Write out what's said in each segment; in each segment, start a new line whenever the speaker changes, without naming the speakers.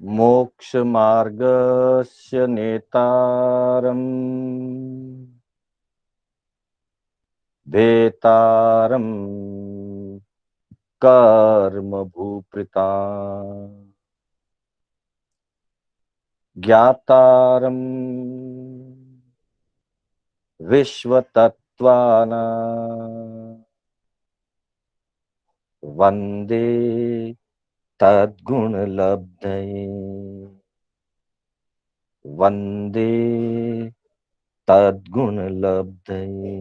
मोक्षमार्गस्य नेतारम् भेतारम् कर्म भूपृता ज्ञातारम् विश्वतत्त्वानां वन्दे तद्गुणलब्धये वन्दे तद्गुणलब्धये।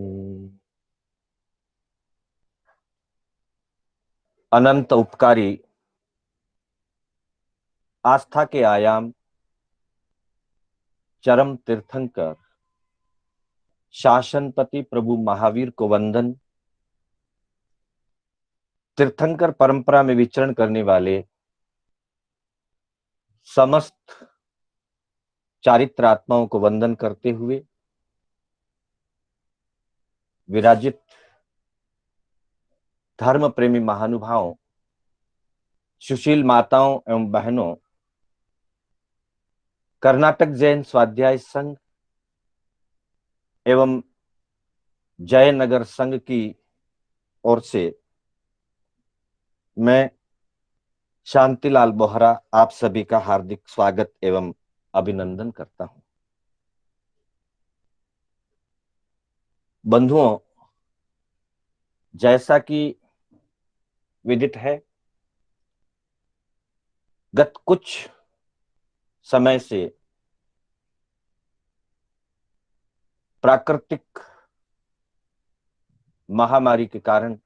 अनंत उपकारी, आस्था के आयाम, चरम तीर्थंकर शासनपति प्रभु महावीर को वंदन। तीर्थंकर परंपरा में विचरण करने वाले समस्त चारित्र आत्माओं को वंदन करते हुए विराजित धर्म प्रेमी महानुभावों, सुशील माताओं एवं बहनों, कर्नाटक जैन स्वाध्याय संघ एवं जयनगर संघ की ओर से मैं शांतिलाल बोहरा आप सभी का हार्दिक स्वागत एवं अभिनंदन करता हूं। बंधुओं, जैसा कि विदित है, गत कुछ समय से प्राकृतिक महामारी के कारण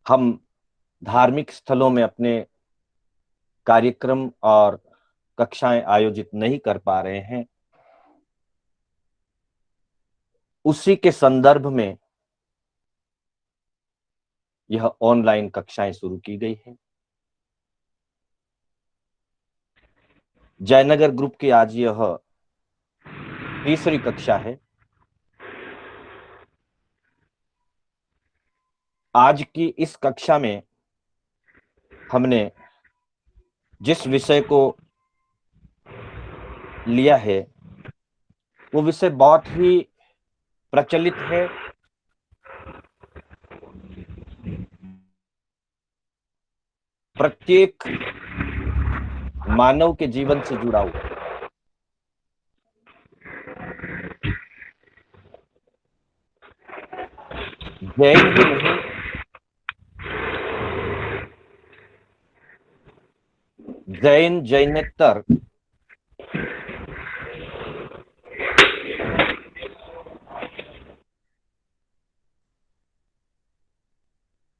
हम धार्मिक स्थलों में अपने कार्यक्रम और कक्षाएं आयोजित नहीं कर पा रहे हैं। उसी के संदर्भ में यह ऑनलाइन कक्षाएं शुरू की गई है। जयनगर ग्रुप की आज यह तीसरी कक्षा है। आज की इस कक्षा में हमने जिस विषय को लिया है वो विषय बहुत ही प्रचलित है, प्रत्येक मानव के जीवन से जुड़ा हुआ। जैन ही नहीं, जैन, जैनेतर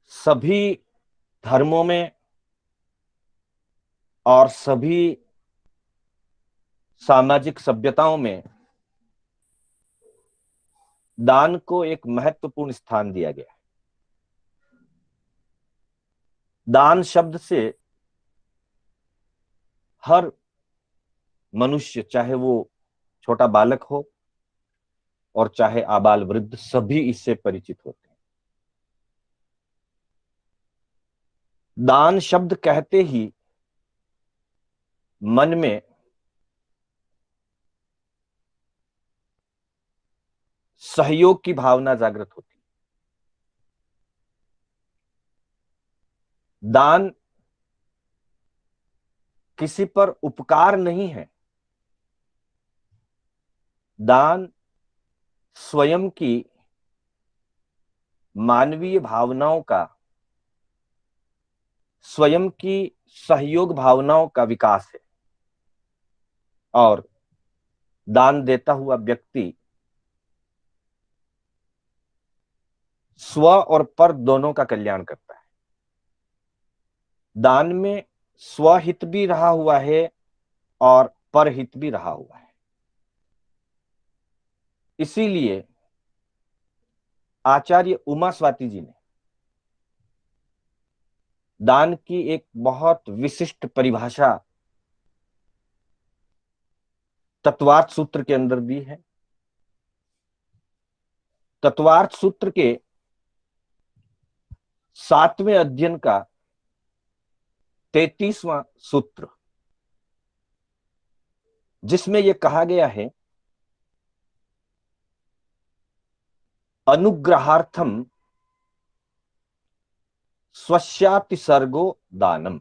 सभी धर्मों में और सभी सामाजिक सभ्यताओं में दान को एक महत्वपूर्ण स्थान दिया गया है। दान शब्द से हर मनुष्य, चाहे वो छोटा बालक हो और चाहे आबाल वृद्ध, सभी इससे परिचित होते हैं। दान शब्द कहते ही मन में सहयोग की भावना जागृत होती है। दान किसी पर उपकार नहीं है, दान स्वयं की मानवीय भावनाओं का, स्वयं की सहयोग भावनाओं का विकास है। और दान देता हुआ व्यक्ति स्व और पर दोनों का कल्याण करता है। दान में स्वहित भी रहा हुआ है और परहित भी रहा हुआ है। इसीलिए आचार्य उमा स्वाति जी ने दान की एक बहुत विशिष्ट परिभाषा तत्वार्थ सूत्र के अंदर दी है। तत्वार्थ सूत्र के 7वें अध्ययन का 33वां सूत्र जिसमें यह कहा गया है, अनुग्रहार्थम स्वस्यातिसर्गो दानम।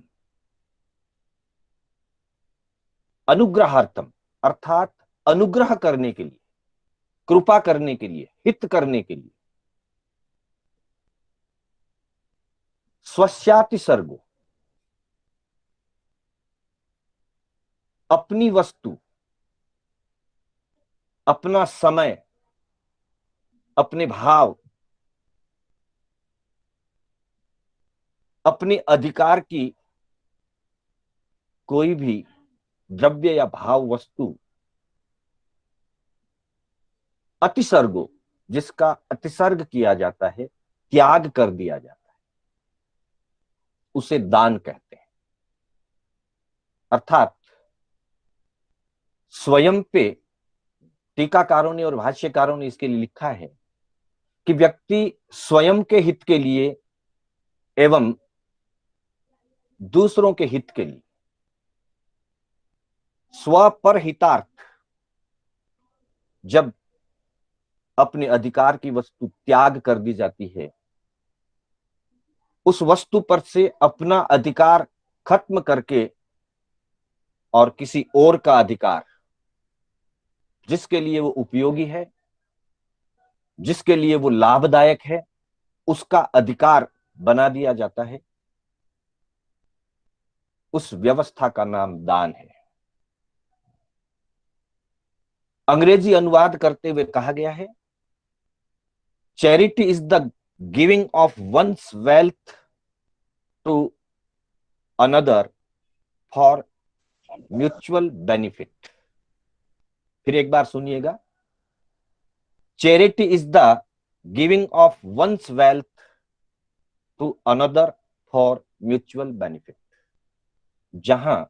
अनुग्रहार्थम अर्थात अनुग्रह करने के लिए, कृपा करने के लिए, हित करने के लिए, स्वस्यातिसर्गो अपनी वस्तु, अपना समय, अपने भाव, अपने अधिकार की कोई भी द्रव्य या भाव वस्तु, अतिसर्गो जिसका अतिसर्ग किया जाता है, त्याग कर दिया जाता है, उसे दान कहते हैं। अर्थात स्वयं पे टीकाकारों ने और भाष्यकारों ने इसके लिए लिखा है कि व्यक्ति स्वयं के हित के लिए एवं दूसरों के हित के लिए, स्व पर हितार्थ, जब अपने अधिकार की वस्तु त्याग कर दी जाती है, उस वस्तु पर से अपना अधिकार खत्म करके और किसी और का अधिकार, जिसके लिए वो उपयोगी है, जिसके लिए वो लाभदायक है, उसका अधिकार बना दिया जाता है, उस व्यवस्था का नाम दान है। अंग्रेजी अनुवाद करते हुए कहा गया है, charity is the giving of one's wealth to another for mutual benefit. फिर एक बार सुनिएगा, charity is the giving of one's wealth to another for mutual benefit. जहां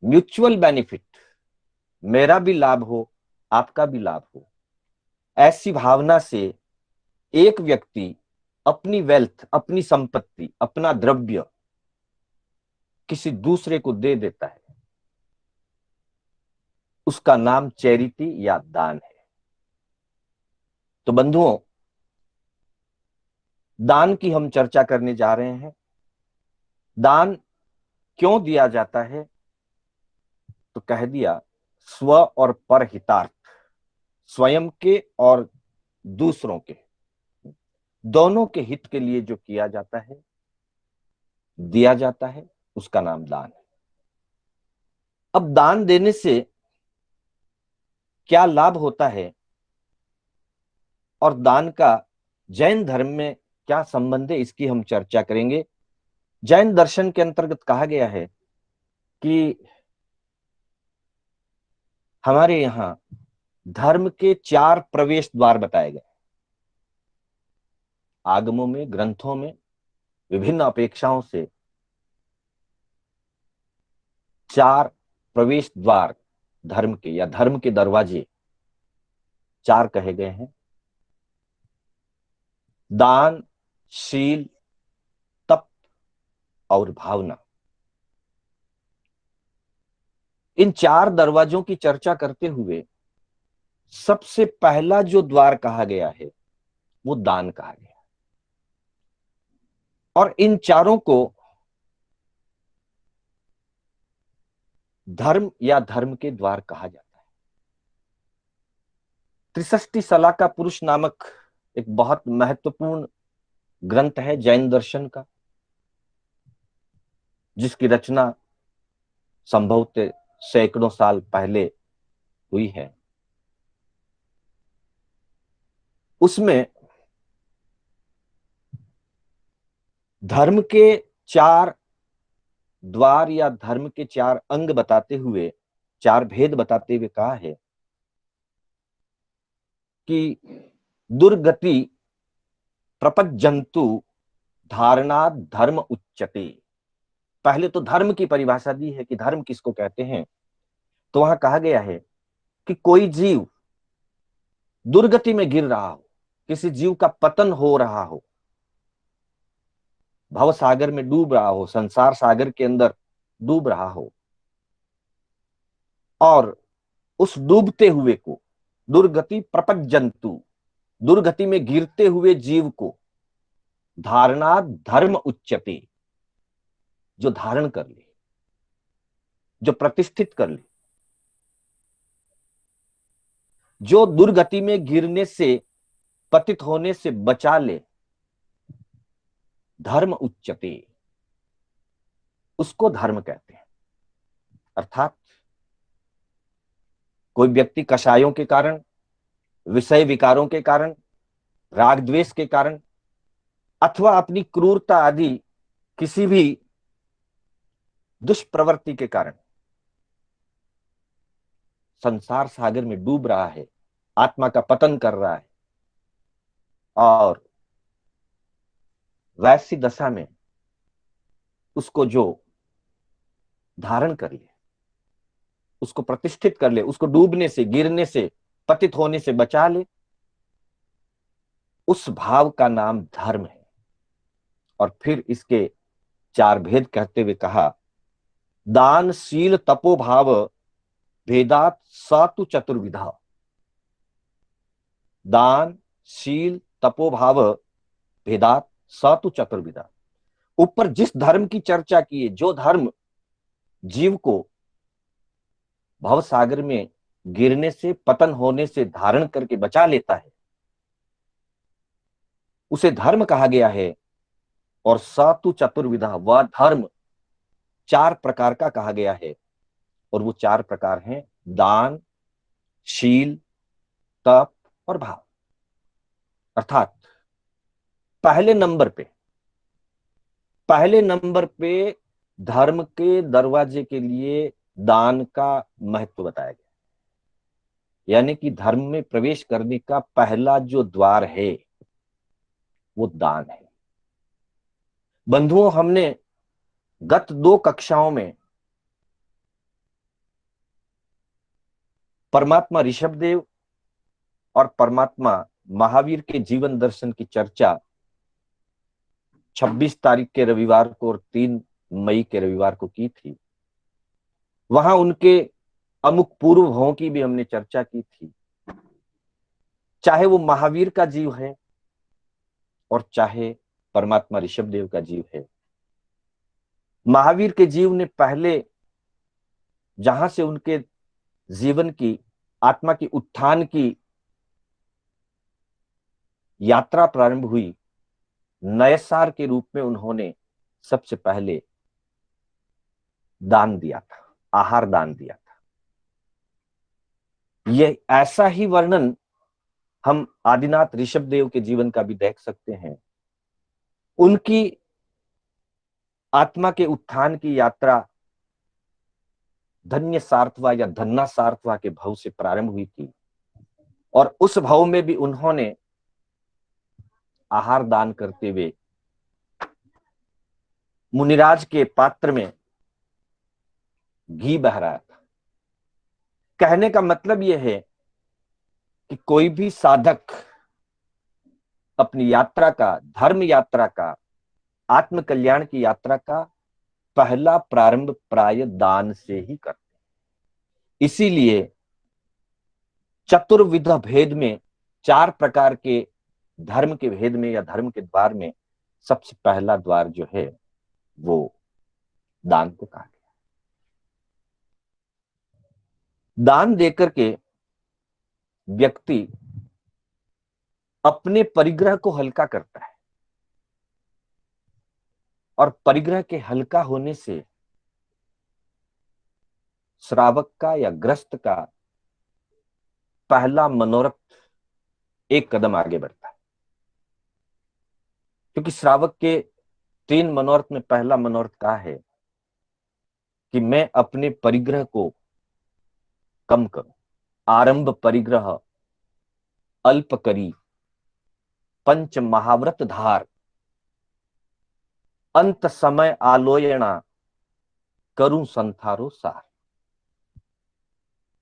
म्यूचुअल बेनिफिट, मेरा भी लाभ हो, आपका भी लाभ हो, ऐसी भावना से एक व्यक्ति अपनी वेल्थ, अपनी संपत्ति, अपना द्रव्य किसी दूसरे को दे देता है, उसका नाम चैरिटी या दान है। तो बंधुओं, दान की हम चर्चा करने जा रहे हैं। दान क्यों दिया जाता है? तो कह दिया, स्व और परहितार्थ, स्वयं के और दूसरों के, दोनों के हित के लिए जो किया जाता है, दिया जाता है, उसका नाम दान है। अब दान देने से क्या लाभ होता है और दान का जैन धर्म में क्या संबंध है, इसकी हम चर्चा करेंगे। जैन दर्शन के अंतर्गत कहा गया है कि हमारे यहां धर्म के 4 प्रवेश द्वार बताए गए। आगमों में, ग्रंथों में विभिन्न अपेक्षाओं से 4 प्रवेश द्वार धर्म के, या धर्म के दरवाजे 4 कहे गए हैं। दान, शील, तप और भावना। इन 4 दरवाजों की चर्चा करते हुए सबसे पहला जो द्वार कहा गया है वो दान कहा गया। और इन चारों को धर्म या धर्म के द्वार कहा जाता है। त्रिषष्टि सलाका पुरुष नामक एक बहुत महत्वपूर्ण ग्रंथ है जैन दर्शन का, जिसकी रचना संभवतः सैकड़ों साल पहले हुई है। उसमें धर्म के 4 द्वार या धर्म के 4 अंग बताते हुए, 4 भेद बताते हुए कहा है कि दुर्गति प्रपज्जन्तु धारणात् धर्म उच्यते। पहले तो धर्म की परिभाषा दी है कि धर्म किसको कहते हैं। तो वहां कहा गया है कि कोई जीव दुर्गति में गिर रहा हो, किसी जीव का पतन हो रहा हो, भव सागर में डूब रहा हो, संसार सागर के अंदर डूब रहा हो, और उस डूबते हुए को, दुर्गति प्रपज्जंतु, दुर्गति में गिरते हुए जीव को धारणा धर्म उच्यते, जो धारण कर ले, जो प्रतिष्ठित कर ले, जो दुर्गति में गिरने से, पतित होने से बचा ले, धर्म उच्यते, उसको धर्म कहते हैं। अर्थात कोई व्यक्ति कषायों के कारण, विषय विकारों के कारण, राग द्वेष के कारण, अथवा अपनी क्रूरता आदि किसी भी दुष्प्रवृत्ति के कारण संसार सागर में डूब रहा है, आत्मा का पतन कर रहा है, और वैसी दशा में उसको जो धारण कर ले, उसको प्रतिष्ठित कर ले, उसको डूबने से, गिरने से, पतित होने से बचा ले, उस भाव का नाम धर्म है। और फिर इसके चार भेद कहते हुए कहा, दान शील तपो भाव भेदात सातु चतुर्विधा। दान शील तपो भाव भेदात सातु चतुर्विधा। ऊपर जिस धर्म की चर्चा की है, जो धर्म जीव को भव सागर में गिरने से, पतन होने से धारण करके बचा लेता है, उसे धर्म कहा गया है। और सातु चतुर्विधा, वह धर्म चार प्रकार का कहा गया है, और वो चार प्रकार हैं दान, शील, तप और भाव। अर्थात पहले नंबर पे धर्म के दरवाजे के लिए दान का महत्व बताया गया। यानी कि धर्म में प्रवेश करने का पहला जो द्वार है वो दान है। बंधुओं, हमने गत दो कक्षाओं में परमात्मा ऋषभदेव और परमात्मा महावीर के जीवन दर्शन की चर्चा 26 तारीख के रविवार को और 3 मई के रविवार को की थी। वहां उनके अमुक पूर्व भावों की भी हमने चर्चा की थी। चाहे वो महावीर का जीव है और चाहे परमात्मा ऋषभदेव का जीव है। महावीर के जीव ने पहले, जहां से उनके जीवन की, आत्मा की उत्थान की यात्रा प्रारंभ हुई, नयसार के रूप में उन्होंने सबसे पहले दान दिया था, आहार दान दिया था। यह ऐसा ही वर्णन हम आदिनाथ ऋषभदेव के जीवन का भी देख सकते हैं। उनकी आत्मा के उत्थान की यात्रा धन्य सार्थवा या धन्ना सार्थवा के भव से प्रारंभ हुई थी, और उस भव में भी उन्होंने आहार दान करते हुए मुनिराज के पात्र में घी बहराया था। कहने का मतलब यह है कि कोई भी साधक अपनी यात्रा का, धर्म यात्रा का, आत्म कल्याण की यात्रा का पहला प्रारंभ प्राय दान से ही करते हैं। इसीलिए चतुर्विध भेद में, चार प्रकार के धर्म के भेद में या धर्म के द्वार में सबसे पहला द्वार जो है वो दान को कहा गया। दान देकर के व्यक्ति अपने परिग्रह को हल्का करता है, और परिग्रह के हल्का होने से श्रावक का या ग्रस्त का पहला मनोरथ एक कदम आगे बढ़ता है। क्योंकि श्रावक के 3 मनोरथ में पहला मनोरथ क्या है कि मैं अपने परिग्रह को कम करूं। आरंभ परिग्रह अल्प करी, पंच महाव्रत धार, अंत समय आलोयना, करूं संथारो सार।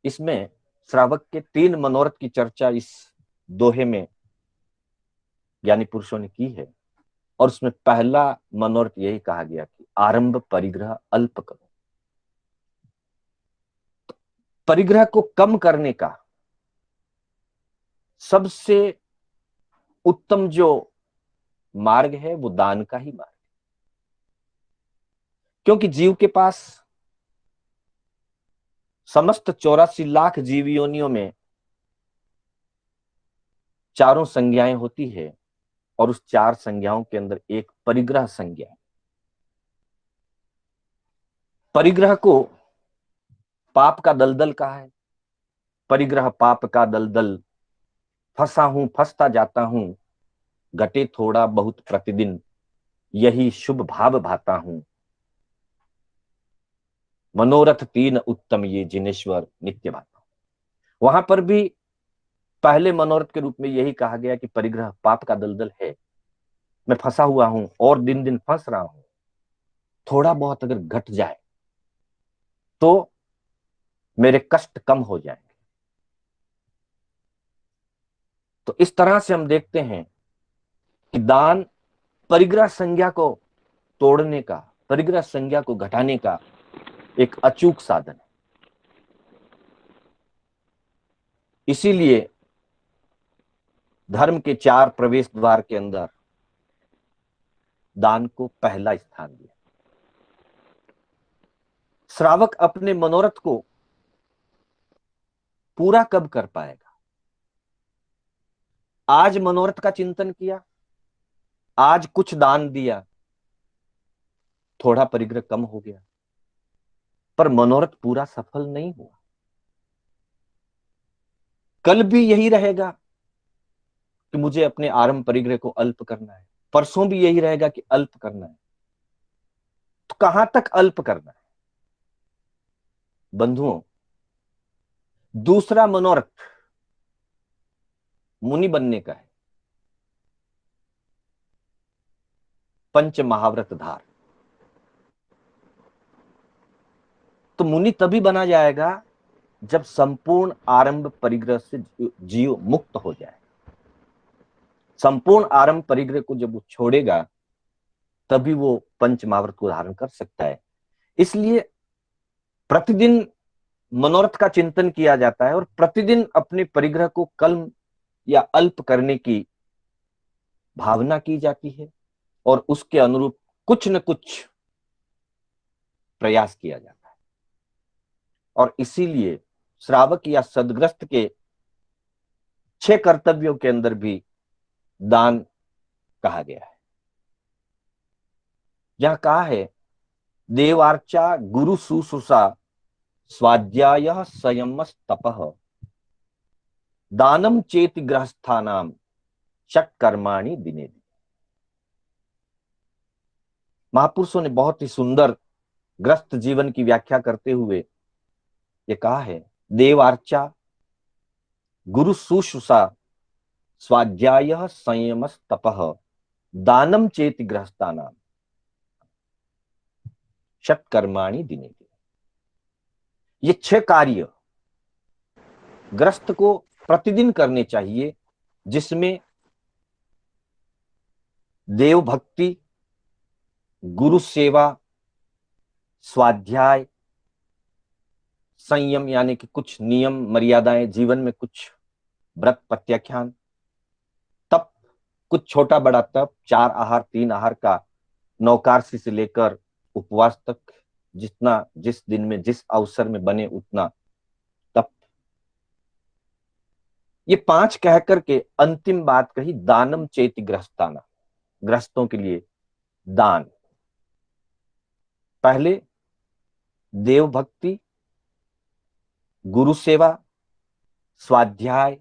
इसमें श्रावक के 3 मनोरथ की चर्चा इस दोहे में ज्ञानी पुरुषों ने की है, और उसमें पहला मनोरथ यही कहा गया कि आरंभ परिग्रह अल्प करो। परिग्रह को कम करने का सबसे उत्तम जो मार्ग है वो दान का ही मार्ग, क्योंकि जीव के पास समस्त 84 लाख जीव योनियों में चारों संज्ञाएं होती है, और उस 4 संज्ञाओं के अंदर एक परिग्रह संज्ञा है। परिग्रह को पाप का दलदल कहा है। परिग्रह पाप का दलदल, फंसा हूं फंसता जाता हूं, घटे थोड़ा बहुत प्रतिदिन, यही शुभ भाव भाता हूं, मनोरथ 3 उत्तम ये जिनेश्वर नित्य भाता। वहां पर भी पहले मनोरथ के रूप में यही कहा गया कि परिग्रह पाप का दलदल है, मैं फंसा हुआ हूं और दिन दिन फंस रहा हूं, थोड़ा बहुत अगर घट जाए तो मेरे कष्ट कम हो जाएंगे। तो इस तरह से हम देखते हैं कि दान परिग्रह संज्ञा को तोड़ने का, परिग्रह संज्ञा को घटाने का एक अचूक साधन है। इसीलिए धर्म के 4 प्रवेश द्वार के अंदर दान को पहला स्थान दिया। श्रावक अपने मनोरथ को पूरा कब कर पाएगा? आज मनोरथ का चिंतन किया, आज कुछ दान दिया, थोड़ा परिग्रह कम हो गया, पर मनोरथ पूरा सफल नहीं हुआ। कल भी यही रहेगा कि मुझे अपने आरंभ परिग्रह को अल्प करना है, परसों भी यही रहेगा कि अल्प करना है। तो कहां तक अल्प करना है? बंधुओं, दूसरा मनोरथ मुनि बनने का है, पंच महाव्रत धार। तो मुनि तभी बना जाएगा जब संपूर्ण आरंभ परिग्रह से जीव मुक्त हो जाए। संपूर्ण आरंभ परिग्रह को जब वो छोड़ेगा तभी वो पंच महाव्रत को धारण कर सकता है। इसलिए प्रतिदिन मनोरथ का चिंतन किया जाता है और प्रतिदिन अपने परिग्रह को कम या अल्प करने की भावना की जाती है, और उसके अनुरूप कुछ न कुछ प्रयास किया जाता है। और इसीलिए श्रावक या सदग्रस्त के 6 कर्तव्यों के अंदर भी दान कहा गया है। जहां कहा है देवार्चा गुरु शुश्रूषा स्वाध्याय संयम तपः दानम चेति गृहस्थानाम षट्कर्माणि दिने दिन। महापुरुषों ने बहुत ही सुंदर ग्रस्त जीवन की व्याख्या करते हुए ये कहा है, देवार्चा गुरु शुश्रूषा स्वाध्याय संयम तपः दानम चेति गृहस्थानाम षट्कर्माणि दिने दिन। ये 6 कार्य ग्रस्त को प्रतिदिन करने चाहिए, जिसमें देव भक्ति, गुरु सेवा, स्वाध्याय, संयम यानी कि कुछ नियम मर्यादाएं, जीवन में कुछ व्रत प्रत्याख्यान, तप, कुछ छोटा बड़ा तप, 4 आहार 3 आहार का, नौकारसी से लेकर उपवास तक, जितना जिस दिन में जिस अवसर में बने उतना तप। ये 5 कह करके अंतिम बात कही, दानम चेति गृहस्थाना, गृहस्थों के लिए दान। पहले देव भक्ति, गुरु सेवा, स्वाध्याय,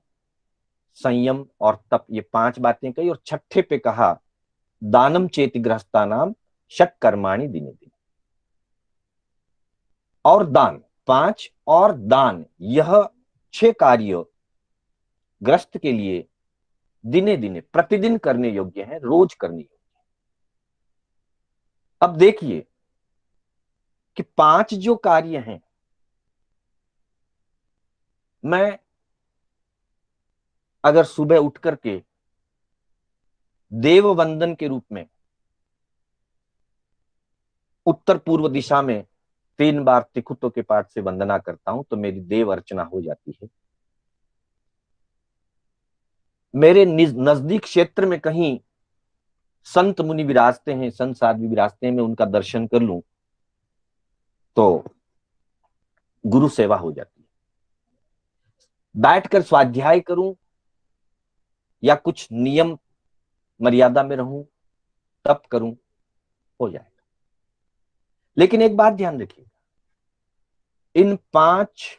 संयम और तप, ये 5 बातें कही, और छठे पे कहा दानम चेति गृहस्थानाम षट्कर्माणि दिने दिन। और दान 5 और दान, यह 6 कार्य ग्रस्त के लिए दिने दिने प्रतिदिन करने योग्य है, रोज करने योग्य। अब देखिए कि 5 जो कार्य हैं, मैं अगर सुबह उठ करके देव वंदन के रूप में उत्तर पूर्व दिशा में 3 बार तिखुतों के पाठ से वंदना करता हूं तो मेरी देव अर्चना हो जाती है। मेरे नजदीक क्षेत्र में कहीं संत मुनि विराजते हैं, संत साध्वी विराजते हैं, मैं उनका दर्शन कर लूं तो गुरु सेवा हो जाती है। बैठकर स्वाध्याय करूं या कुछ नियम मर्यादा में रहूं, तप करूं, हो जाएगा। लेकिन एक बात ध्यान रखिएगा, इन 5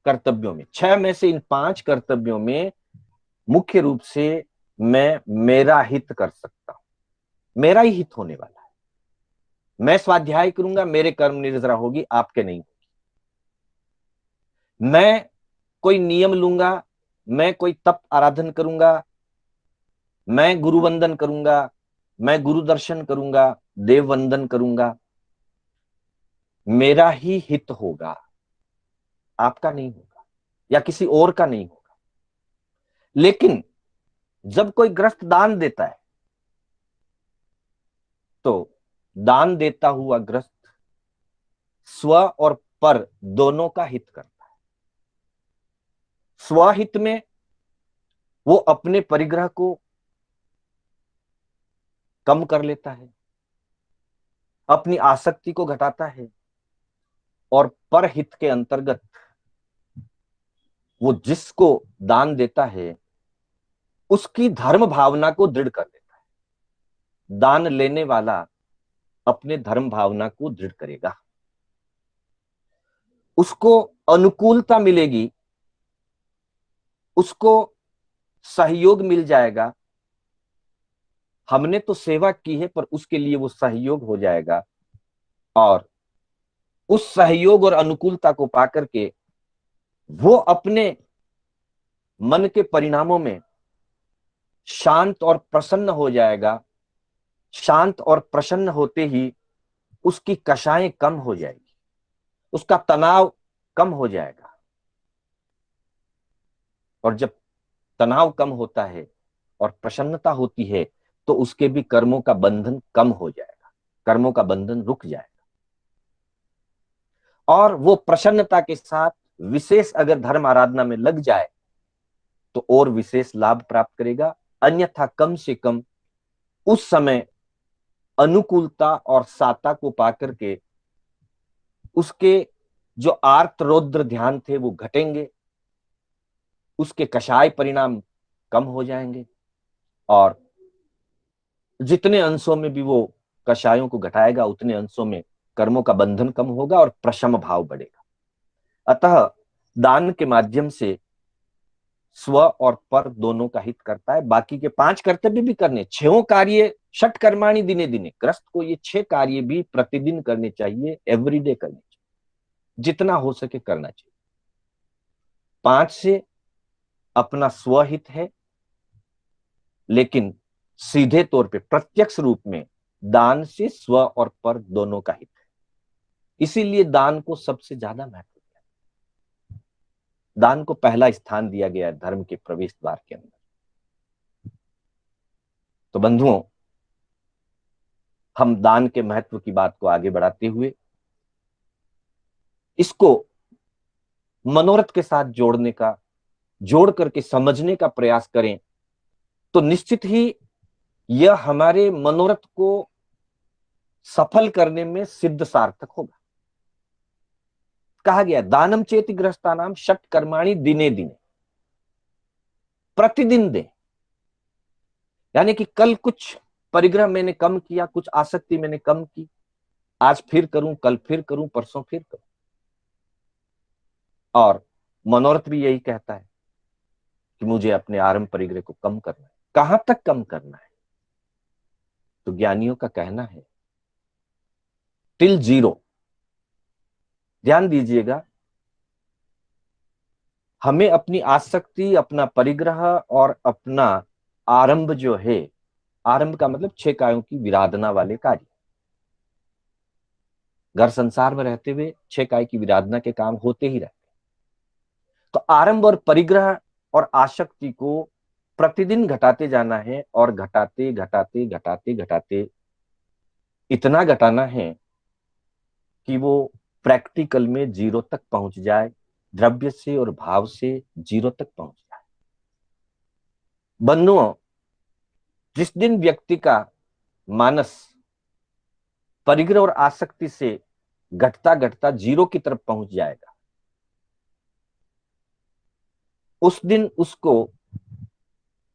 कर्तव्यों में, 6 में से इन 5 कर्तव्यों में मुख्य रूप से मैं मेरा हित कर सकता हूं। मेरा ही हित होने वाला है। मैं स्वाध्याय करूंगा, मेरे कर्म निर्जरा होगी, आपके नहीं होगी। मैं कोई नियम लूंगा, मैं कोई तप आराधन करूंगा, मैं गुरु वंदन करूंगा, मैं गुरु दर्शन करूंगा, देव वंदन करूंगा, मेरा ही हित होगा, आपका नहीं होगा या किसी और का नहीं होगा। लेकिन जब कोई ग्रस्त दान देता है तो दान देता हुआ ग्रस्त स्व और पर दोनों का हित करता है। स्वहित में वो अपने परिग्रह को कम कर लेता है, अपनी आसक्ति को घटाता है, और परहित के अंतर्गत वो जिसको दान देता है उसकी धर्म भावना को दृढ़ कर देता है। दान लेने वाला अपने धर्म भावना को दृढ़ करेगा, उसको अनुकूलता मिलेगी, उसको सहयोग मिल जाएगा। हमने तो सेवा की है पर उसके लिए वो सहयोग हो जाएगा, और उस सहयोग और अनुकूलता को पाकर के वो अपने मन के परिणामों में शांत और प्रसन्न हो जाएगा। शांत और प्रसन्न होते ही उसकी कषाएं कम हो जाएगी, उसका तनाव कम हो जाएगा। और जब तनाव कम होता है और प्रसन्नता होती है तो उसके भी कर्मों का बंधन कम हो जाएगा, कर्मों का बंधन रुक जाएगा, और वो प्रसन्नता के साथ विशेष अगर धर्म आराधना में लग जाए तो और विशेष लाभ प्राप्त करेगा। अन्यथा कम से कम उस समय अनुकूलता और साता को पाकर के उसके जो आर्त रौद्र ध्यान थे वो घटेंगे, उसके कषाय परिणाम कम हो जाएंगे, और जितने अंशों में भी वो कषायों को घटाएगा उतने अंशों में कर्मों का बंधन कम होगा और प्रशम भाव बढ़ेगा। अतः दान के माध्यम से स्व और पर दोनों का हित करता है। बाकी के 5 कर्तव्य भी करने, 6 कार्य षट कर्माणि दिने दिने, ग्रस्त को ये 6 कार्य भी प्रतिदिन करने चाहिए, एवरीडे करने चाहिए, जितना हो सके करना चाहिए। 5 से अपना स्वहित है, लेकिन सीधे तौर पे प्रत्यक्ष रूप में दान से स्व और पर दोनों का हित है। इसीलिए दान को सबसे ज्यादा महत्व दिया, दान को पहला स्थान दिया गया है धर्म के प्रवेश द्वार के अंदर। तो बंधुओं, हम दान के महत्व की बात को आगे बढ़ाते हुए इसको मनोरथ के साथ जोड़ने का, जोड़ करके समझने का प्रयास करें तो निश्चित ही यह हमारे मनोरथ को सफल करने में सिद्ध सार्थक होगा। कहा गया दानम चेति गृहस्थानाम षट कर्माणि दिने दिने, प्रतिदिन दे। यानी कि कल कुछ परिग्रह मैंने कम किया, कुछ आसक्ति मैंने कम की, आज फिर करूं, कल फिर करूं, परसों फिर करूं। और मनोरथ भी यही कहता है कि मुझे अपने आरंभ परिग्रह को कम करना है। कहां तक कम करना है? तो ज्ञानियों का कहना है टिल 0। ध्यान दीजिएगा, हमें अपनी आसक्ति, अपना परिग्रह और अपना आरंभ जो है, आरंभ का मतलब 6 कायों की विराधना वाले कार्य, घर संसार में रहते हुए 6 काय की विराधना के काम होते ही रहते। तो आरंभ और परिग्रह और आसक्ति को प्रतिदिन घटाते जाना है, और घटाते घटाते घटाते घटाते इतना घटाना है कि वो प्रैक्टिकल में जीरो तक पहुंच जाए, द्रव्य से और भाव से जीरो तक पहुंच जाए। बंधुओं, जिस दिन व्यक्ति का मानस परिग्रह और आसक्ति से घटता घटता जीरो की तरफ पहुंच जाएगा, उस दिन उसको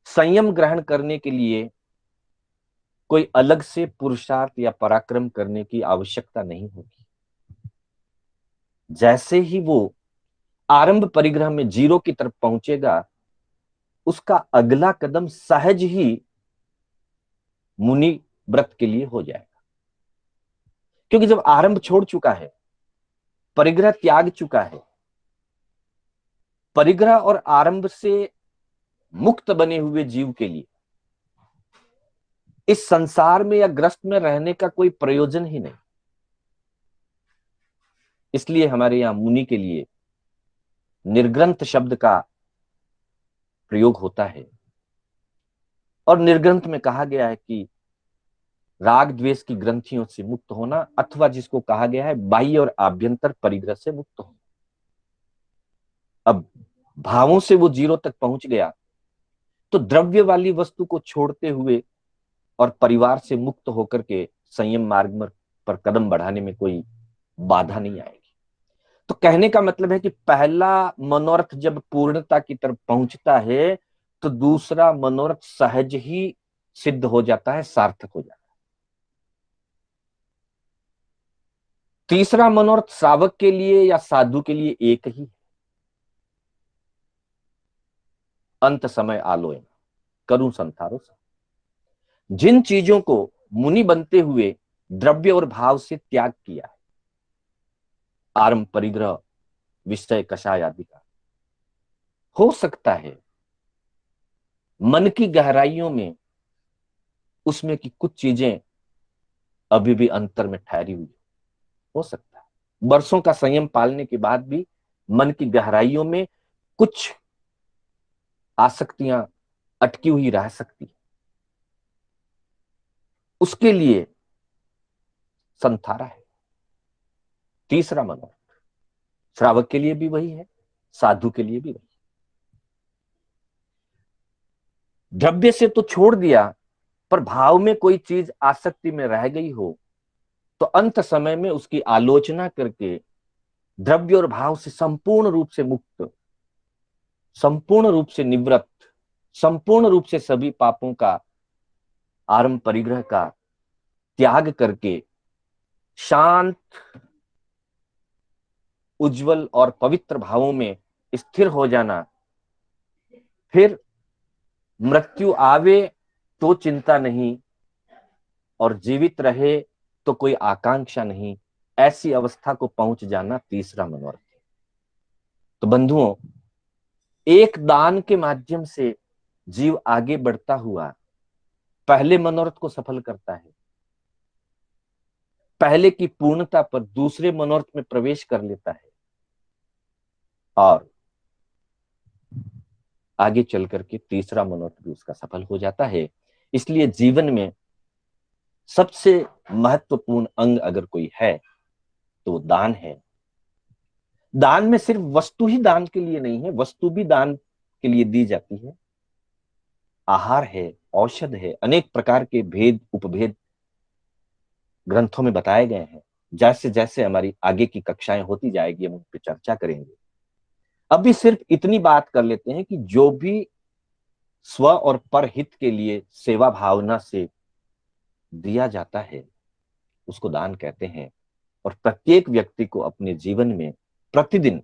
संयम ग्रहण करने के लिए कोई अलग से पुरुषार्थ या पराक्रम करने की आवश्यकता नहीं होगी। जैसे ही वो आरंभ परिग्रह में जीरो की तरफ पहुंचेगा, उसका अगला कदम सहज ही मुनि व्रत के लिए हो जाएगा। क्योंकि जब आरंभ छोड़ चुका है, परिग्रह त्याग चुका है, परिग्रह और आरंभ से मुक्त बने हुए जीव के लिए इस संसार में या ग्रस्त में रहने का कोई प्रयोजन ही नहीं। इसलिए हमारे यहां मुनि के लिए निर्ग्रंथ शब्द का प्रयोग होता है। और निर्ग्रंथ में कहा गया है कि राग द्वेष की ग्रंथियों से मुक्त होना, अथवा जिसको कहा गया है बाह्य और आभ्यंतर परिग्रह से मुक्त होना। अब भावों से वो जीरो तक पहुंच गया तो द्रव्य वाली वस्तु को छोड़ते हुए और परिवार से मुक्त होकर के संयम मार्ग पर कदम बढ़ाने में कोई बाधा नहीं आएगी। तो कहने का मतलब है कि पहला मनोरथ जब पूर्णता की तरफ पहुंचता है तो दूसरा मनोरथ सहज ही सिद्ध हो जाता है, सार्थक हो जाता है। तीसरा मनोरथ श्रावक के लिए या साधु के लिए एक ही, अंत समय आलोय करूं संथारो। जिन चीजों को मुनि बनते हुए द्रव्य और भाव से त्याग किया है, आरंभ परिग्रह विषय कषाय आदि का, हो सकता है मन की गहराइयों में उसमें की कुछ चीजें अभी भी अंतर में ठहरी हुई हो सकता है। वर्षों का संयम पालने के बाद भी मन की गहराइयों में कुछ आसक्तियां अटकी हुई रह सकती है। उसके लिए संथारा है तीसरा मनोरथ। श्रावक के लिए भी वही है, साधु के लिए भी वही। द्रव्य से तो छोड़ दिया, पर भाव में कोई चीज आसक्ति में रह गई हो तो अंत समय में उसकी आलोचना करके द्रव्य और भाव से संपूर्ण रूप से मुक्त, संपूर्ण रूप से निवृत्त, संपूर्ण रूप से सभी पापों का आरंभ परिग्रह का त्याग करके शांत, उज्जवल और पवित्र भावों में स्थिर हो जाना। फिर मृत्यु आवे तो चिंता नहीं और जीवित रहे तो कोई आकांक्षा नहीं, ऐसी अवस्था को पहुंच जाना तीसरा मनोरथ है। तो बंधुओं, एक दान के माध्यम से जीव आगे बढ़ता हुआ पहले मनोरथ को सफल करता है, पहले की पूर्णता पर दूसरे मनोरथ में प्रवेश कर लेता है और आगे चल करके तीसरा मनोरथ भी उसका सफल हो जाता है। इसलिए जीवन में सबसे महत्वपूर्ण अंग अगर कोई है तो दान है। दान में सिर्फ वस्तु ही दान के लिए नहीं है, वस्तु भी दान के लिए दी जाती है। आहार है, औषध है, अनेक प्रकार के भेद उपभेद ग्रंथों में बताए गए हैं। जैसे जैसे हमारी आगे की कक्षाएं होती जाएगी हम उन पर चर्चा करेंगे। अभी सिर्फ इतनी बात कर लेते हैं कि जो भी स्व और परहित के लिए सेवा भावना से दिया जाता है उसको दान कहते हैं। और प्रत्येक व्यक्ति को अपने जीवन में प्रतिदिन,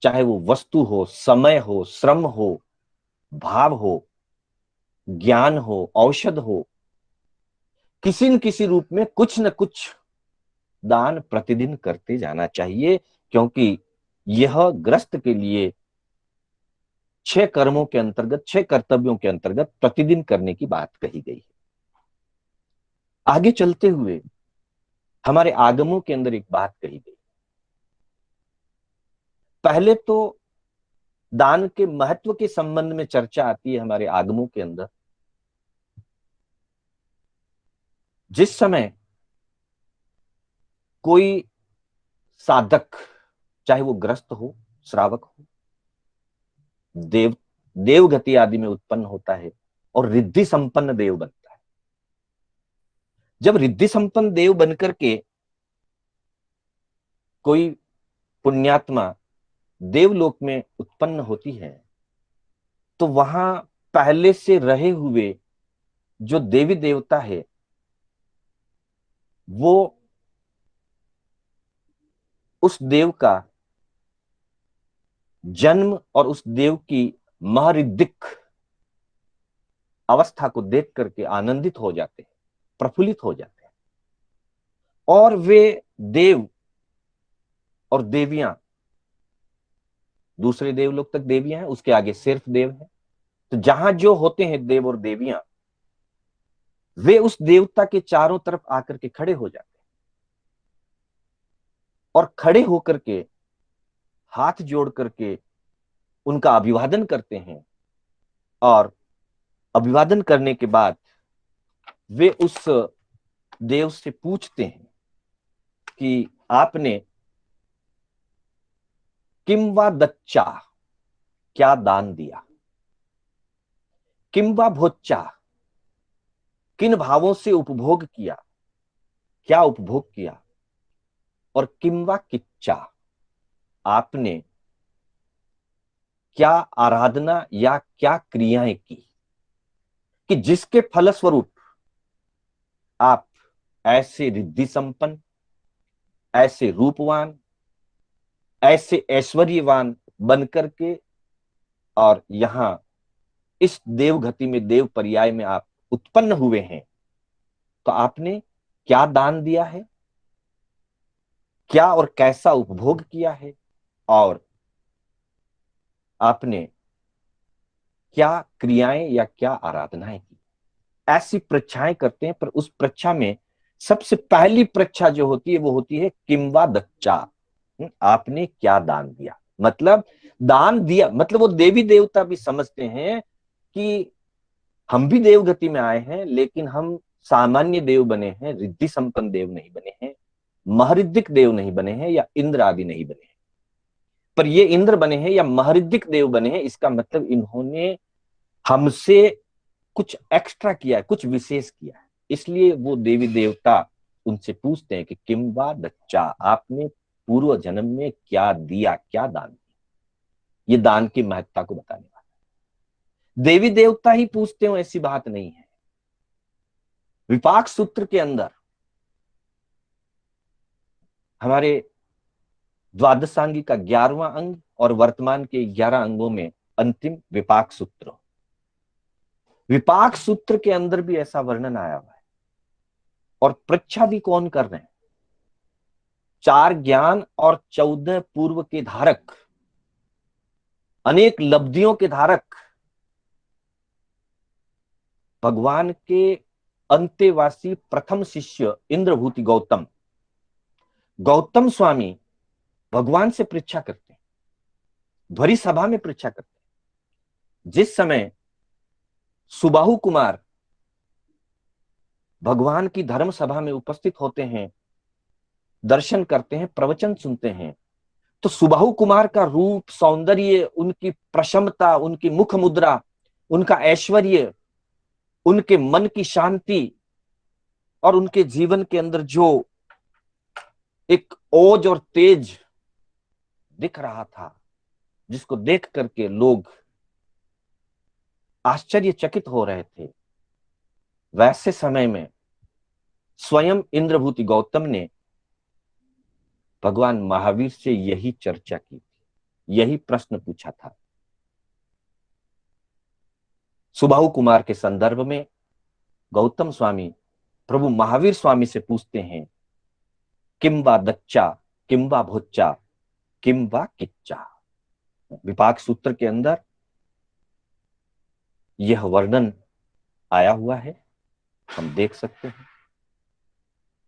चाहे वो वस्तु हो, समय हो, श्रम हो, भाव हो, ज्ञान हो, औषध हो, किसी न किसी रूप में कुछ न कुछ दान प्रतिदिन करते जाना चाहिए। क्योंकि यह ग्रस्त के लिए 6 कर्मों के अंतर्गत, 6 कर्तव्यों के अंतर्गत प्रतिदिन करने की बात कही गई है। आगे चलते हुए हमारे आगमों के अंदर एक बात कही गई। पहले तो दान के महत्व के संबंध में चर्चा आती है हमारे आगमों के अंदर। जिस समय कोई साधक, चाहे वो ग्रस्त हो, श्रावक हो, देव देवगति आदि में उत्पन्न होता है और रिद्धि संपन्न देव बनता है। जब रिद्धि संपन्न देव बनकर के कोई पुण्यात्मा देवलोक में उत्पन्न होती है, तो वहां पहले से रहे हुए जो देवी देवता है वो उस देव का जन्म और उस देव की महरिद्धिक अवस्था को देख करके आनंदित हो जाते हैं, प्रफुल्लित हो जाते हैं, और वे देव और देवियां, दूसरे देवलोक तक देवियां हैं, उसके आगे सिर्फ देव है, तो जहां जो होते हैं देव और देवियां, वे उस देवता के चारों तरफ आकर के खड़े हो जाते हैं और खड़े होकर के हाथ जोड़ करके उनका अभिवादन करते हैं, और अभिवादन करने के बाद वे उस देव से पूछते हैं कि आपने किम वा दच्चा, क्या दान दिया, किम वा भोच्चा, किन भावों से उपभोग किया, क्या उपभोग किया, और किम वा किच्चा, आपने क्या आराधना या क्या क्रियाएं की कि जिसके फलस्वरूप आप ऐसे रिद्धि संपन्न, ऐसे रूपवान, ऐसे ऐश्वर्यवान बनकर के और यहां इस देवगति में, देव पर्याय में आप उत्पन्न हुए हैं। तो आपने क्या दान दिया है, क्या और कैसा उपभोग किया है, और आपने क्या क्रियाएं या क्या आराधनाएं की। ऐसी परीक्षाएं करते हैं, पर उस परीक्षा में सबसे पहली परीक्षा जो होती है वो होती है किम्वा दच्चा, आपने क्या दान दिया। मतलब दान दिया मतलब वो देवी देवता भी समझते हैं कि हम भी देवगति में आए हैं, लेकिन हम सामान्य देव बने हैं, रिद्धि संपन्न देव नहीं बने हैं, महरिद्धिक देव नहीं बने हैं, या इंद्र आदि नहीं बने हैं। पर ये इंद्र बने हैं या महरिद्धिक देव बने हैं, इसका मतलब इन्होंने हमसे कुछ एक्स्ट्रा किया है, कुछ विशेष किया है। इसलिए वो देवी देवता उनसे पूछते हैं कि किम वा दच्चा, आपने पूर्व जन्म में क्या दिया, क्या दान दिया। ये दान की महत्ता को बताने वाला देवी देवता ही पूछते हो, ऐसी बात नहीं है। विपाक सूत्र के अंदर हमारे द्वादशांगी का 11वां अंग और वर्तमान के 11 अंगों में अंतिम विपाक सूत्र, विपाक सूत्र के अंदर भी ऐसा वर्णन आया हुआ है। और परीक्षा भी कौन कर रहे हैं? 4 ज्ञान और 14 पूर्व के धारक, अनेक लब्धियों के धारक, भगवान के अंतेवासी प्रथम शिष्य इंद्रभूति गौतम, गौतम स्वामी भगवान से परीक्षा करते हैं, ध्वरि सभा में परीक्षा करते हैं। जिस समय सुबाहु कुमार भगवान की धर्म सभा में उपस्थित होते हैं, दर्शन करते हैं, प्रवचन सुनते हैं, तो सुबाहु कुमार का रूप, सौंदर्य, उनकी प्रशमता, उनकी मुख मुद्रा, उनका ऐश्वर्य, उनके मन की शांति और उनके जीवन के अंदर जो एक ओज और तेज दिख रहा था, जिसको देख करके लोग आश्चर्यचकित हो रहे थे, वैसे समय में स्वयं इंद्रभूति गौतम ने भगवान महावीर से यही चर्चा की, यही प्रश्न पूछा था। सुबाहु कुमार के संदर्भ में गौतम स्वामी प्रभु महावीर स्वामी से पूछते हैं, किम्बा दच्चा, किम्बा भोच्चा, किम्बा किच्चा। विपाक सूत्र के अंदर यह वर्णन आया हुआ है, हम देख सकते हैं।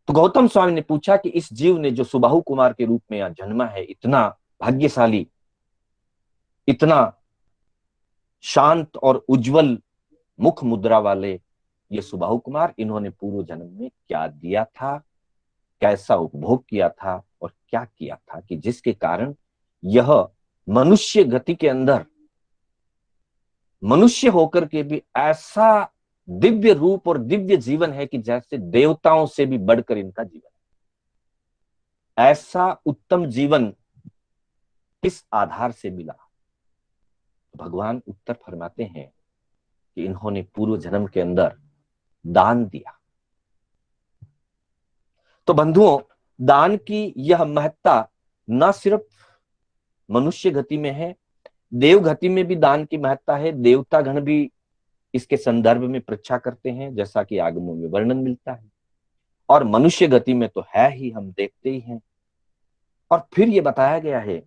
तो गौतम स्वामी ने पूछा कि इस जीव ने जो सुबाहु कुमार के रूप में यहां जन्मा है, इतना भाग्यशाली, इतना शांत और उज्जवल मुख मुद्रा वाले ये सुबाहु कुमार, इन्होंने पूर्व जन्म में क्या दिया था कैसा उपभोग किया था और क्या किया था कि जिसके कारण यह मनुष्य गति के अंदर मनुष्य होकर के भी ऐसा दिव्य रूप और दिव्य जीवन है कि जैसे देवताओं से भी बढ़कर इनका जीवन, ऐसा उत्तम जीवन किस आधार से मिला। भगवान उत्तर फरमाते हैं कि इन्होंने पूर्व जन्म के अंदर दान दिया। तो बंधुओं, दान की यह महत्ता न सिर्फ मनुष्य गति में है, देव गति में भी दान की महत्ता है। देवता गण भी इसके संदर्भ में परीक्षा करते हैं, जैसा कि आगमों में वर्णन मिलता है। और मनुष्य गति में तो है ही, हम देखते ही हैं। और फिर ये बताया गया है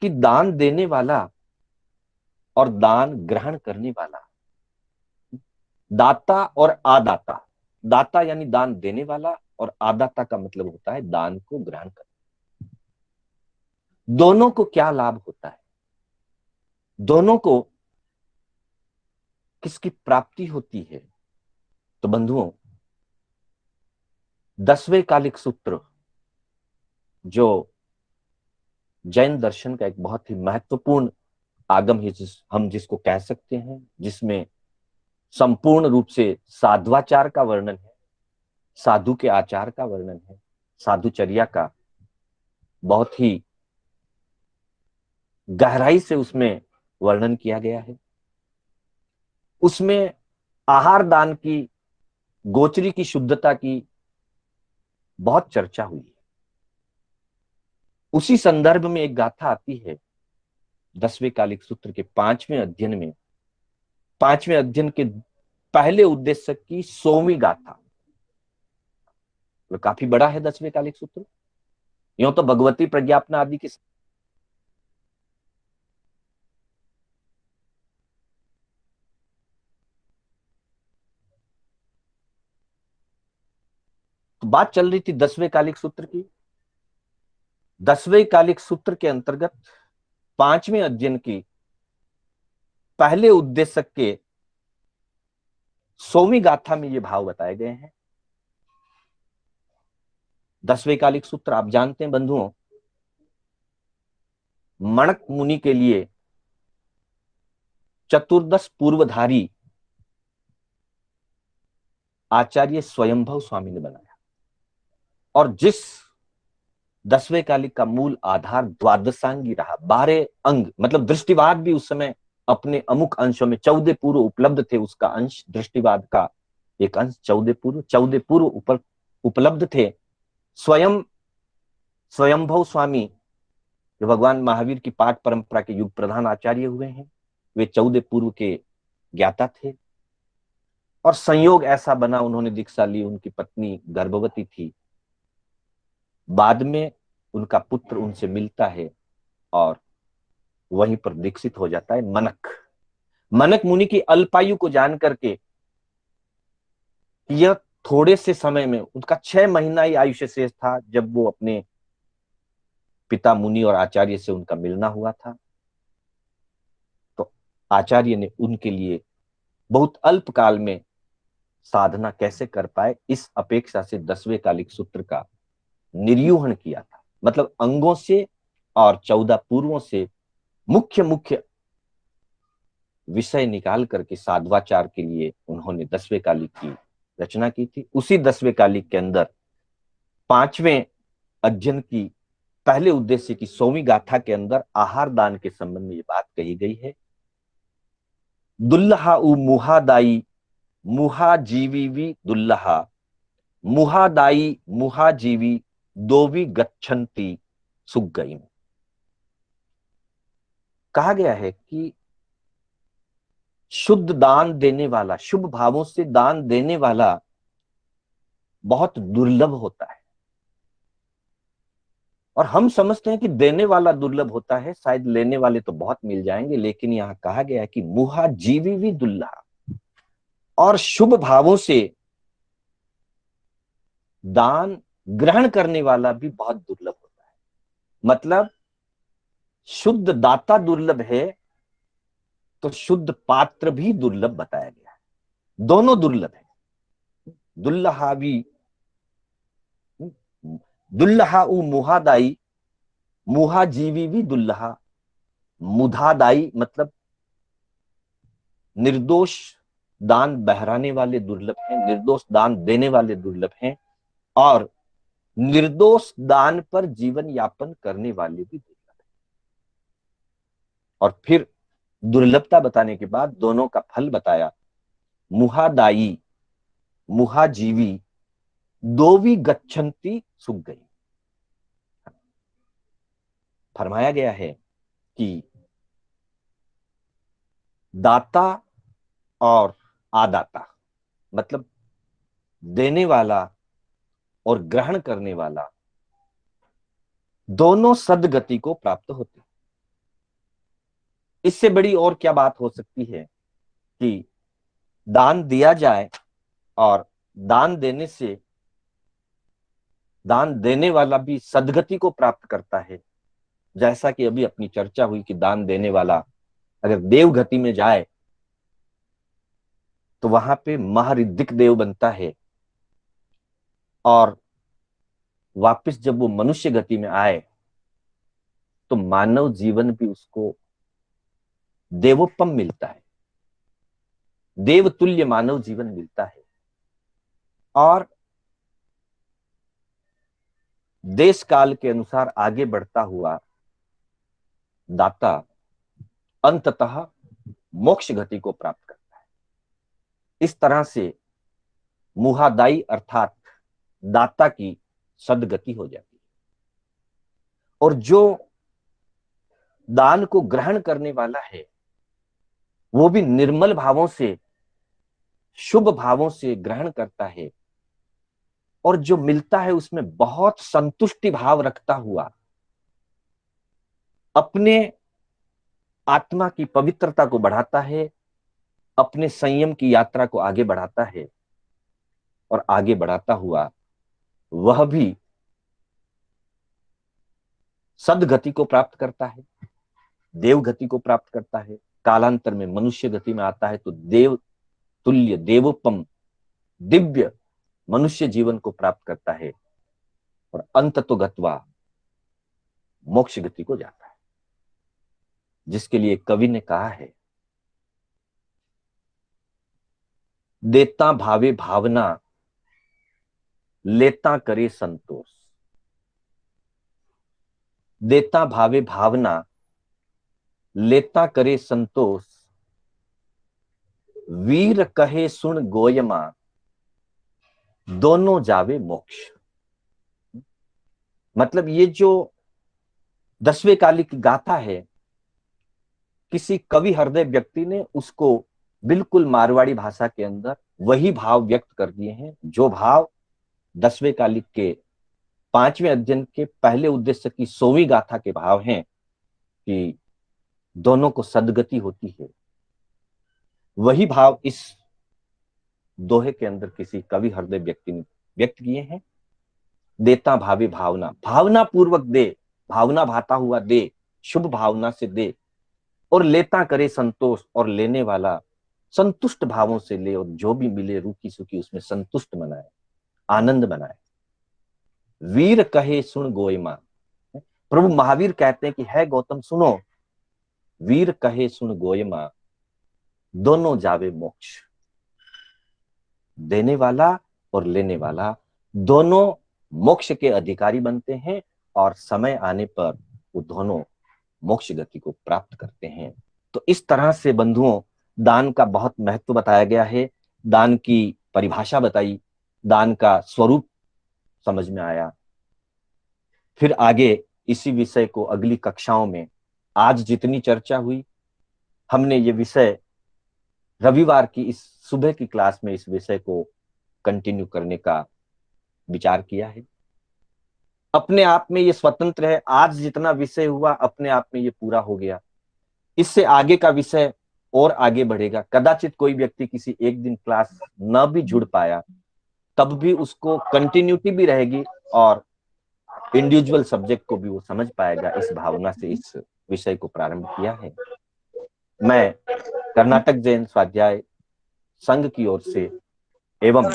कि दान देने वाला और दान ग्रहण करने वाला, दाता और आदाता, दाता यानी दान देने वाला और आदाता का मतलब होता है दान को ग्रहण करना, दोनों को क्या लाभ होता है, दोनों को किसकी प्राप्ति होती है। तो बंधुओं, 10वें कालिक सूत्र, जो जैन दर्शन का एक बहुत ही महत्वपूर्ण आगम है, हम जिसको कह सकते हैं, जिसमें संपूर्ण रूप से साध्वाचार का वर्णन है, साधु के आचार का वर्णन है, साधुचर्या का बहुत ही गहराई से उसमें वर्णन किया गया है। उसमें आहार दान की, गोचरी की शुद्धता की बहुत चर्चा हुई है। उसी संदर्भ में एक गाथा आती है 10वें कालिक सूत्र के 5वें अध्ययन में, 5वें अध्ययन के पहले उद्देश्य की 100वीं गाथा। तो काफी बड़ा है 10वें कालिक सूत्र। यूं तो भगवती प्रज्ञापना आदि की तो बात चल रही थी 10वें कालिक सूत्र की। 10वें कालिक सूत्र के अंतर्गत 5वें अध्ययन की पहले उद्देश्य के 100वीं गाथा में ये भाव बताए गए हैं। 10वें कालिक सूत्र आप जानते हैं बंधुओं, मणक मुनि के लिए चतुर्दश पूर्वधारी आचार्य स्वयंभव स्वामी ने बनाया। और जिस 10वें कालिक का मूल आधार द्वादशांगी रहा, 12 अंग, मतलब दृष्टिवाद भी उस समय अपने अमुक अंशों में 14 पूर्व उपलब्ध थे। उसका अंश दृष्टिवाद का एक अंश 14 पूर्व उपलब्ध थे। स्वयं स्वयंभव स्वामी, जो भगवान महावीर की पाठ परंपरा के युग प्रधान आचार्य हुए हैं, वे 14 पूर्व के ज्ञाता थे। और संयोग ऐसा बना, उन्होंने दीक्षा ली, उनकी पत्नी गर्भवती थी। बाद में उनका पुत्र उनसे मिलता है और वहीं पर दीक्षित हो जाता है मनक। मनक मुनि की अल्पायु को जान करके, यह थोड़े से समय में, उनका 6 महीना ही आयुष्य शेष था जब वो अपने पिता मुनि और आचार्य से उनका मिलना हुआ था। तो आचार्य ने उनके लिए बहुत अल्प काल में साधना कैसे कर पाए, इस अपेक्षा से 10वें कालिक सूत्र का निर्यूहन किया था। मतलब अंगों से और 14 पूर्वों से मुख्य मुख्य विषय निकाल करके साध्वाचार के लिए उन्होंने 10वें कालिक की रचना की थी। उसी 10वें कालिक के अंदर 5वें अध्ययन की पहले उद्देश्य की 100वीं गाथा के अंदर आहार दान के संबंध में ये बात कही गई है। दुल्लहा उ मुहादाई मुहाजीवी दुल्लहा, मुहादाई मुहाजीवी दोवी गच्छन्ति सुगई। कहा गया है कि शुद्ध दान देने वाला, शुभ भावों से दान देने वाला बहुत दुर्लभ होता है। और हम समझते हैं कि देने वाला दुर्लभ होता है, शायद लेने वाले तो बहुत मिल जाएंगे, लेकिन यहां कहा गया है कि मुहा जीवी भी दुल्लहा, और शुभ भावों से दान ग्रहण करने वाला भी बहुत दुर्लभ होता है। मतलब शुद्ध दाता दुर्लभ है तो शुद्ध पात्र भी दुर्लभ बताया गया है। दोनों दुर्लभ है। दुल्लहा भी दुल्लहा उ मुहादाई, मुहाजीवी भी दुल्लहा। मुधादाई मतलब निर्दोष दान बहराने वाले दुर्लभ हैं, निर्दोष दान देने वाले दुर्लभ हैं, और निर्दोष दान पर जीवन यापन करने वाले भी दुर्लभ हैं। और फिर दुर्लभता बताने के बाद दोनों का फल बताया। मुहादाई मुहाजीवी दोवी गच्छन्ति सुख गई। फरमाया गया है कि दाता और आदाता, मतलब देने वाला और ग्रहण करने वाला, दोनों सदगति को प्राप्त होते हैं। इससे बड़ी और क्या बात हो सकती है कि दान दिया जाए और दान देने से दान देने वाला भी सदगति को प्राप्त करता है। जैसा कि अभी अपनी चर्चा हुई कि दान देने वाला अगर देवगति में जाए तो वहां पे महारिद्धिक देव बनता है, और वापस जब वो मनुष्य गति में आए तो मानव जीवन भी उसको देवोपम मिलता है, देवतुल्य मानव जीवन मिलता है। और देश काल के अनुसार आगे बढ़ता हुआ दाता अंततः मोक्ष गति को प्राप्त करता है। इस तरह से मुहादाई अर्थात दाता की सदगति हो जाती है, और जो दान को ग्रहण करने वाला है वो भी निर्मल भावों से, शुभ भावों से ग्रहण करता है, और जो मिलता है उसमें बहुत संतुष्टि भाव रखता हुआ अपने आत्मा की पवित्रता को बढ़ाता है, अपने संयम की यात्रा को आगे बढ़ाता है, और आगे बढ़ाता हुआ वह भी सदगति को प्राप्त करता है, देव गति को प्राप्त करता है। कालांतर में मनुष्य गति में आता है तो देव तुल्य, देवोपम, दिव्य मनुष्य जीवन को प्राप्त करता है, और अंत तो गत्वा मोक्ष गति को जाता है, जिसके लिए कवि ने कहा है, देता भावे भावना, लेता करे संतोष। देता भावे भावना, लेता करे संतोष, वीर कहे सुन गोयमा, दोनों जावे मोक्ष। मतलब ये जो 10वें काली की गाथा है, किसी कवि हृदय व्यक्ति ने उसको बिल्कुल मारवाड़ी भाषा के अंदर वही भाव व्यक्त कर दिए हैं, जो भाव 10वें कालिक के 5वें अध्ययन के पहले उद्देश्य की 100वीं गाथा के भाव हैं कि दोनों को सदगति होती है। वही भाव इस दोहे के अंदर किसी कवि हृदय व्यक्ति ने व्यक्त किए हैं। देता भावे भावना, भावना पूर्वक दे, भावना भाता हुआ दे, शुभ भावना से दे, और लेता करे संतोष, और लेने वाला संतुष्ट भावों से ले, और जो भी मिले रूखी सुखी उसमें संतुष्ट मनाए, आनंद मनाए। वीर कहे सुन गोयमा, प्रभु महावीर कहते हैं कि है गौतम सुनो, वीर कहे सुन गोयमा, दोनों जावे मोक्ष। देने वाला और लेने वाला दोनों मोक्ष के अधिकारी बनते हैं, और समय आने पर वो दोनों मोक्ष गति को प्राप्त करते हैं। तो इस तरह से बंधुओं दान का बहुत महत्व बताया गया है, दान की परिभाषा बताई, दान का स्वरूप समझ में आया। फिर आगे इसी विषय को अगली कक्षाओं में, आज जितनी चर्चा हुई, हमने ये विषय रविवार की इस सुबह की क्लास में इस विषय को कंटिन्यू करने का विचार किया है। अपने आप में ये स्वतंत्र है, आज जितना विषय हुआ अपने आप में ये पूरा हो गया। इससे आगे का विषय और आगे बढ़ेगा। कदाचित कोई व्यक्ति किसी एक दिन क्लास न भी जुड़ पाया, तब भी उसको कंटिन्यूटी भी रहेगी, और इंडिविजुअल सब्जेक्ट को भी वो समझ पाएगा। इस भावना से इस विषय को प्रारंभ किया है। मैं कर्नाटक जैन स्वाध्याय संघ की ओर से एवं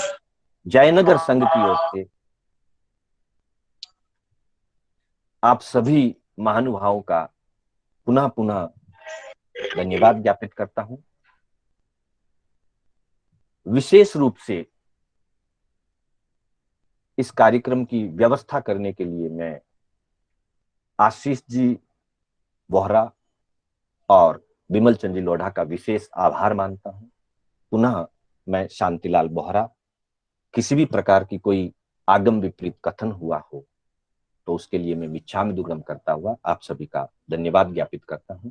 जयनगर संघ की ओर से आप सभी महानुभावों का पुनः पुनः धन्यवाद ज्ञापित करता हूं। विशेष रूप से इस कार्यक्रम की व्यवस्था करने के लिए मैं आशीष जी बोहरा और विमल चंद जी लोढ़ा का विशेष आभार मानता हूं। पुनः मैं शांतिलाल बोहरा, किसी भी प्रकार की कोई आगम विपरीत कथन हुआ हो तो उसके लिए मैं मिच्छामि दुक्कडम करता हुआ आप सभी का धन्यवाद ज्ञापित करता हूं।